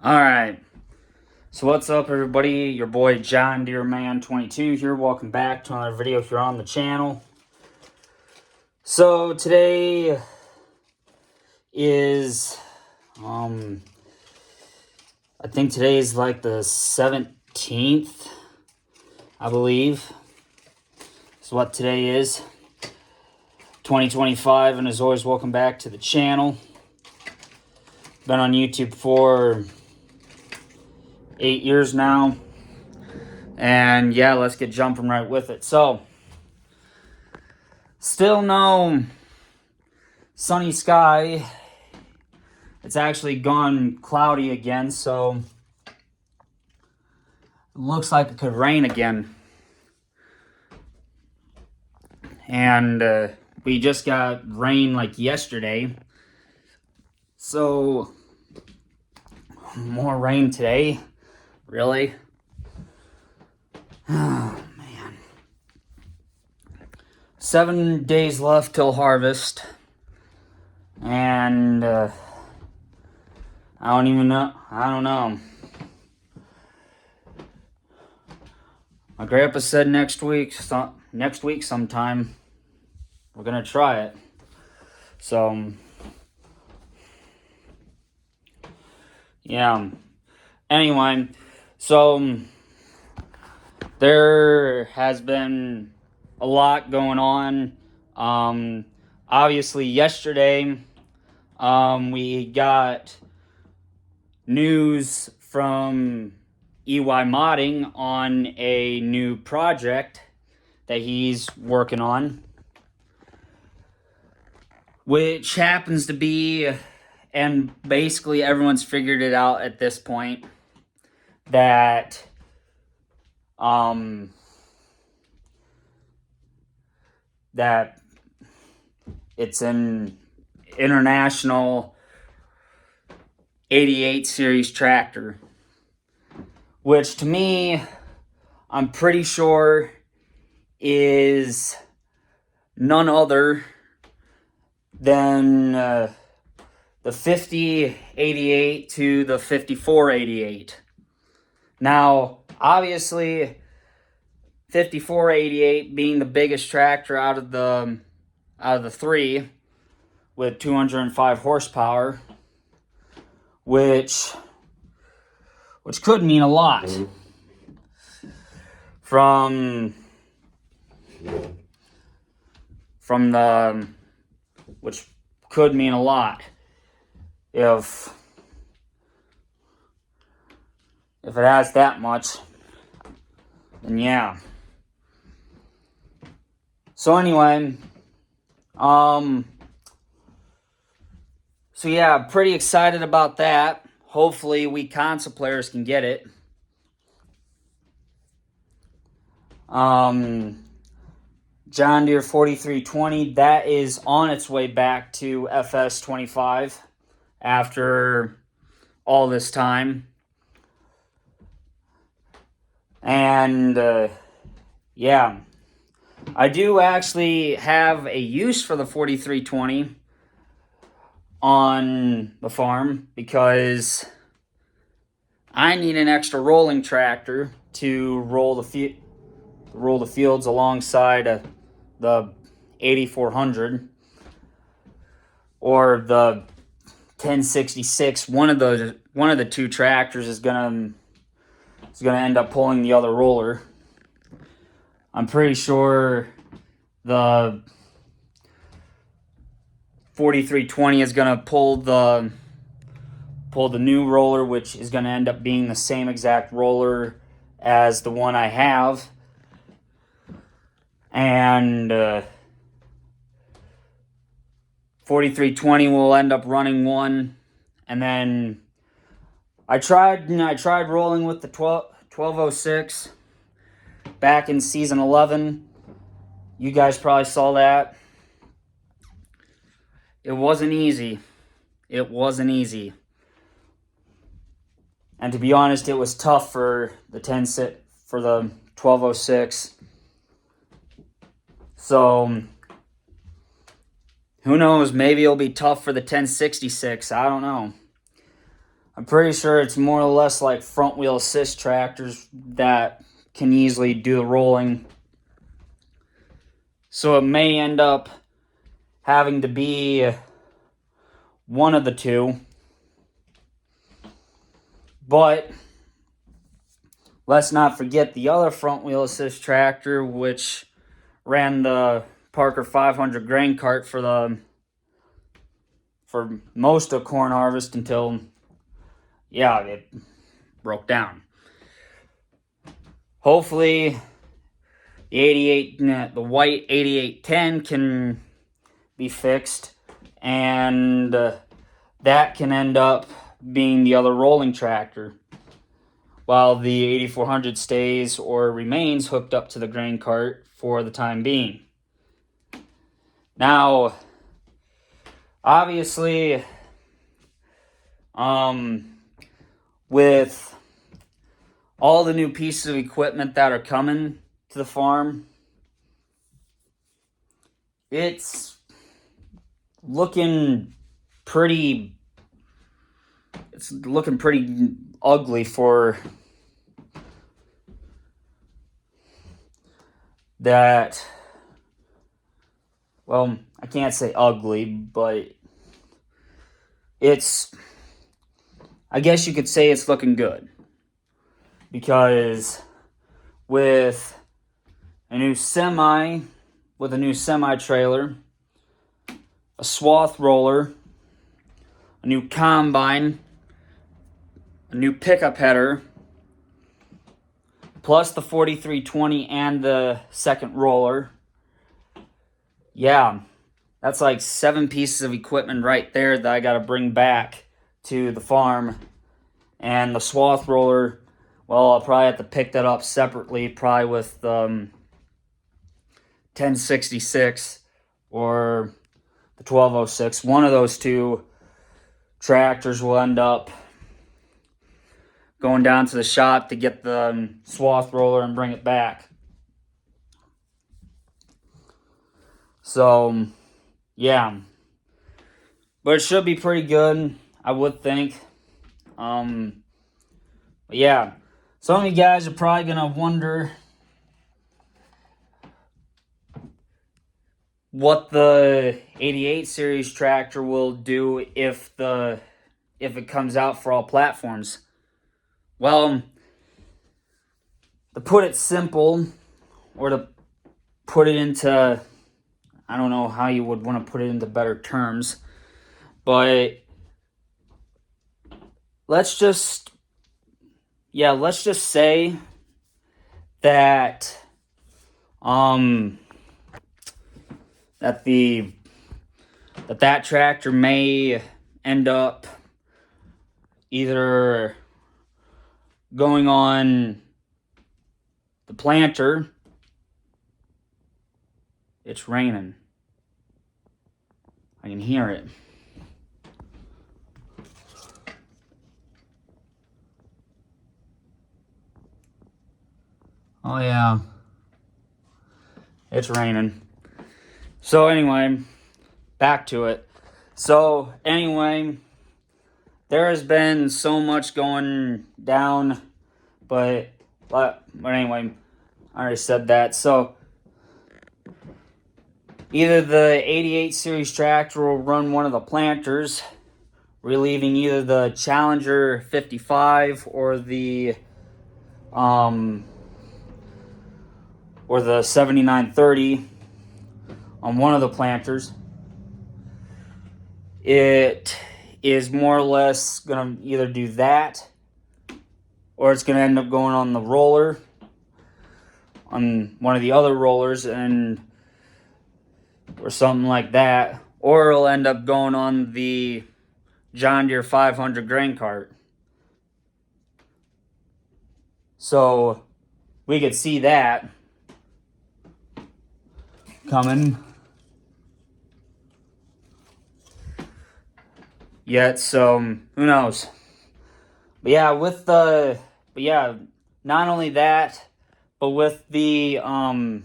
Alright, so what's up everybody, your boy John Deere Man 22 here, welcome back to another video here on the channel. So today is, I think today is like the 17th, I believe, is what today is, 2025, and as always, welcome back to the channel. Been on YouTube for 8 years now, and yeah, let's get jumping right with it. So, still no sunny sky. It's actually gone cloudy again, so it looks like it could rain again. And we just got rain like yesterday, so more rain today. Really? Oh, man. 7 days left till harvest. And I don't even know. I don't know. My grandpa said next week sometime we're gonna try it. So yeah. Anyway, so there has been a lot going on. Obviously, yesterday, we got news from EY Modding on a new project that he's working on, which happens to be, and basically everyone's figured it out at this point, that that it's an international 88 series tractor, which to me, I'm pretty sure is none other than the 5088 to the 5488. Now, obviously, 5488 being the biggest tractor out of the three, with 205 horsepower, which could mean a lot. From the, which could mean a lot if it has that much, then yeah. So anyway, so yeah, pretty excited about that. Hopefully we console players can get it. John Deere 4320, that is on its way back to FS25 after all this time. And yeah, I do actually have a use for the 4320 on the farm, because I need an extra rolling tractor to roll the fields alongside the 8400 or the 1066. One of the two tractors is gonna end up pulling the other roller. I'm pretty sure the 4320 is gonna pull the new roller, which is gonna end up being the same exact roller as the one I have. And 4320 will end up running one. And then I tried rolling with the 1206 back in season 11. You guys probably saw that. It wasn't easy. It wasn't easy. And to be honest, it was tough for the 1206. So who knows? Maybe it'll be tough for the 1066. I don't know. I'm pretty sure it's more or less like front wheel assist tractors that can easily do the rolling. So it may end up having to be one of the two. But let's not forget the other front wheel assist tractor, which ran the Parker 500 grain cart for most of corn harvest until, yeah, it broke down. Hopefully the white 8810 can be fixed, and that can end up being the other rolling tractor, while the 8400 stays or remains hooked up to the grain cart for the time being. Now, obviously, with all the new pieces of equipment that are coming to the farm, it's looking pretty ugly for that. Well, I can't say ugly, but I guess you could say it's looking good, because with a new semi trailer, a swath roller, a new combine, a new pickup header, plus the 4320 and the second roller. Yeah, that's like 7 pieces of equipment right there that I got to bring back to the farm. And the swath roller, well, I'll probably have to pick that up separately, probably with 1066 or the 1206. One of those two tractors will end up going down to the shop to get the swath roller and bring it back. So, yeah. But it should be pretty good, I would think. But yeah. Some of you guys are probably going to wonder what the 88 series tractor will do if it comes out for all platforms. Well, to put it simple, or to put it into, I don't know how you would want to put it into better terms, but let's just say that that tractor may end up either going on the planter. It's raining. I can hear it. Oh yeah. It's raining. So anyway, back to it. So anyway, there has been so much going down, but anyway, I already said that. So either the 88 series tractor will run one of the planters, relieving either the Challenger 55 or the 7930 on one of the planters. It is more or less going to either do that, or it's going to end up going on the roller, on one of the other rollers, or something like that, or it'll end up going on the John Deere 500 grain cart. So we could see that coming. Yet, so who knows? But yeah, not only that, but with the Demco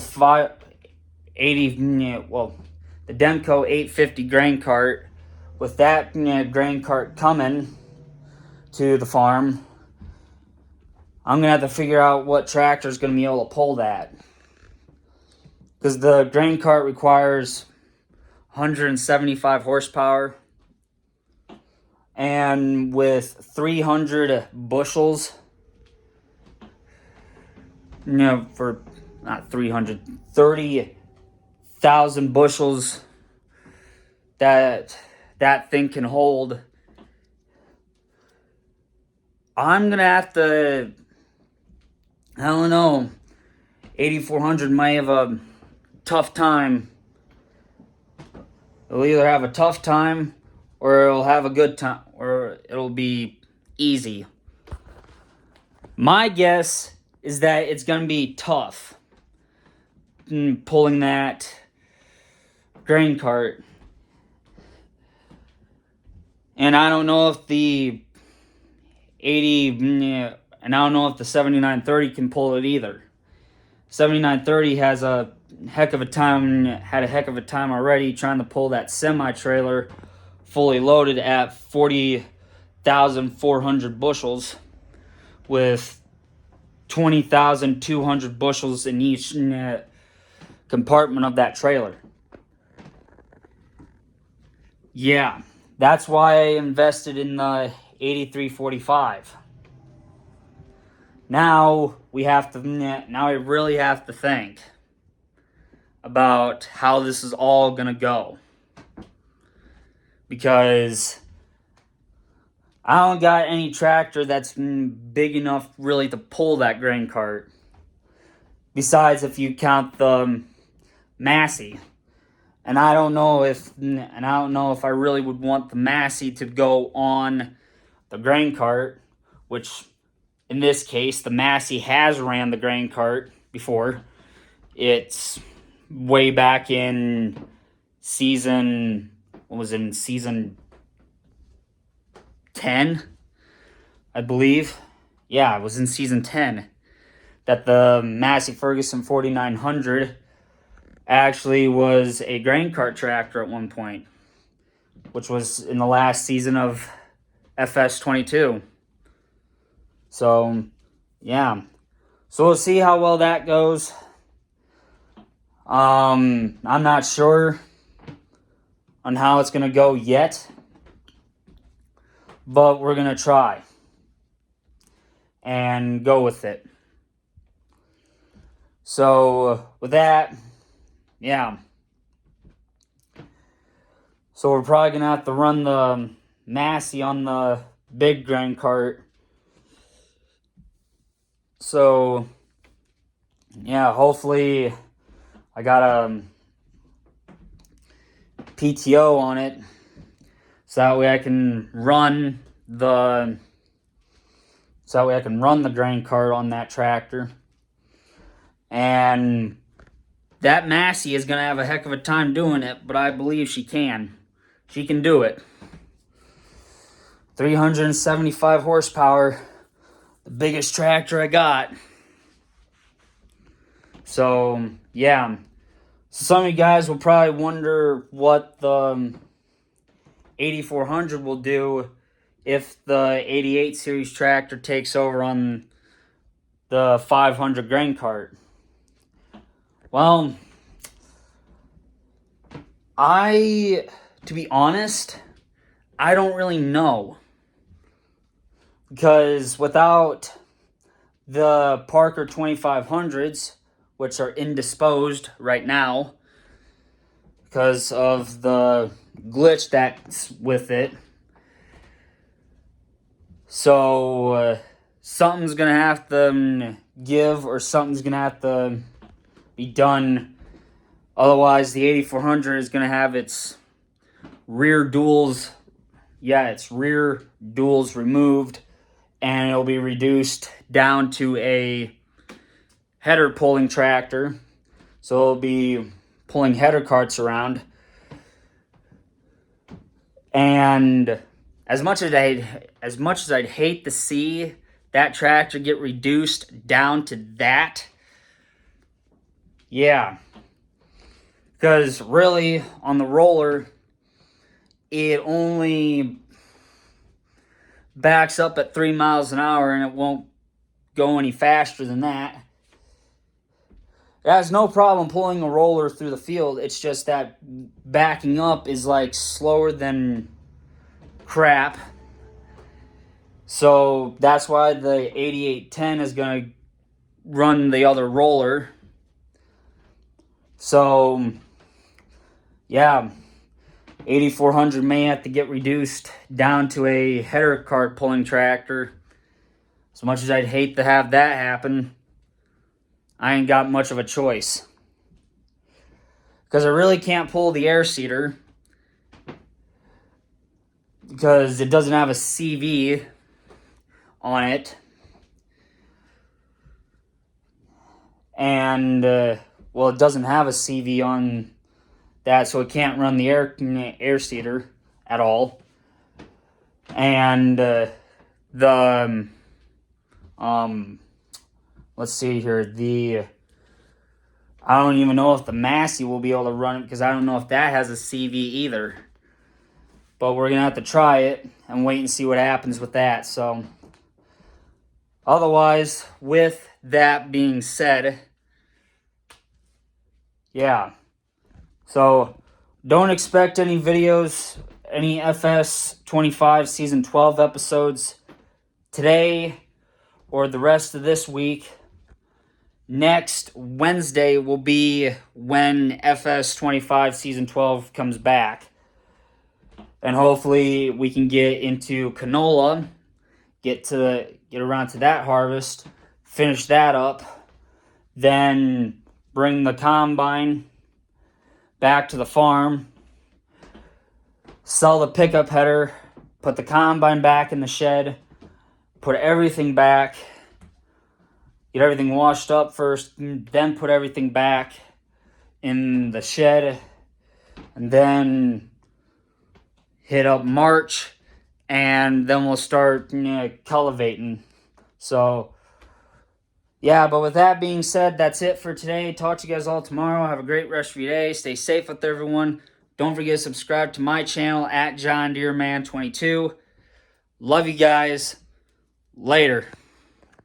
580, well, the Demco 850 grain cart. With that grain cart coming to the farm, I'm going to have to figure out what tractor is going to be able to pull that. Because the grain cart requires 175 horsepower. And with 300 bushels, for not 300, 30,000 bushels that thing can hold, I'm going to have to, I don't know, 8400 might have a tough time. It'll either have a tough time or it'll have a good time, or it'll be easy. My guess is that it's going to be tough pulling that grain cart. And I don't know if the 7930 can pull it either. 7930 had a heck of a time already trying to pull that semi-trailer fully loaded at 40,400 bushels with 20,200 bushels in each compartment of that trailer. Yeah, that's why I invested in the 8345. Now I really have to think about how this is all gonna go, because I don't got any tractor that's big enough really to pull that grain cart. Besides, if you count the Massey, and I don't know if I really would want the Massey to go on the grain cart, which in this case the Massey has ran the grain cart before. It's way back in season 10, I believe. Yeah, it was in season 10 that the Massey Ferguson 4900 actually was a grain cart tractor at one point, which was in the last season of FS22. So, yeah. So we'll see how well that goes. I'm not sure on how it's going to go yet, but we're going to try and go with it. So, with that, yeah. So we're probably going to have to run the Massey on the big grain cart. So, yeah, hopefully I got a PTO on it, so that way I can run the grain cart on that tractor. And that Massey is going to have a heck of a time doing it, but I believe she can. She can do it. 375 horsepower, the biggest tractor I got. So, yeah. Some of you guys will probably wonder what the 8400 will do if the 88 series tractor takes over on the 500 grain cart. Well, to be honest, I don't really know. Because without the Parker 2500s, which are indisposed right now because of the glitch that's with it, so something's going to have to give, or something's going to have to be done. Otherwise, the 8400 is going to have its rear duals removed, and it'll be reduced down to a header pulling tractor. So it'll be pulling header carts around. And as much as I'd hate to see that tractor get reduced down to that, yeah, Because really, on the roller, it only backs up at 3 miles an hour and it won't go any faster than that. It has no problem pulling a roller through the field. It's just that backing up is like slower than crap. So that's why the 8810 is going to run the other roller. So, yeah, 8400 may have to get reduced down to a header cart pulling tractor. As much as I'd hate to have that happen, I ain't got much of a choice. Because I really can't pull the air seeder because it doesn't have a CV on it. And, well, it doesn't have a CV on that, so it can't run the air seeder at all. And let's see here, I don't even know if the Massey will be able to run it because I don't know if that has a CV either. But we're going to have to try it and wait and see what happens with that. So, otherwise, with that being said, yeah. So, don't expect any videos, any FS25 Season 12 episodes today or the rest of this week. Next Wednesday will be when FS25 Season 12 comes back. And hopefully we can get into canola, get around to that harvest, finish that up, then bring the combine back to the farm, sell the pickup header, put the combine back in the shed, put everything back, get everything washed up first, then put everything back in the shed, and then hit up March, and then we'll start cultivating. So, yeah, but with that being said, that's it for today. Talk to you guys all tomorrow. Have a great rest of your day. Stay safe with everyone. Don't forget to subscribe to my channel at John Deere Man 22. Love you guys. Later.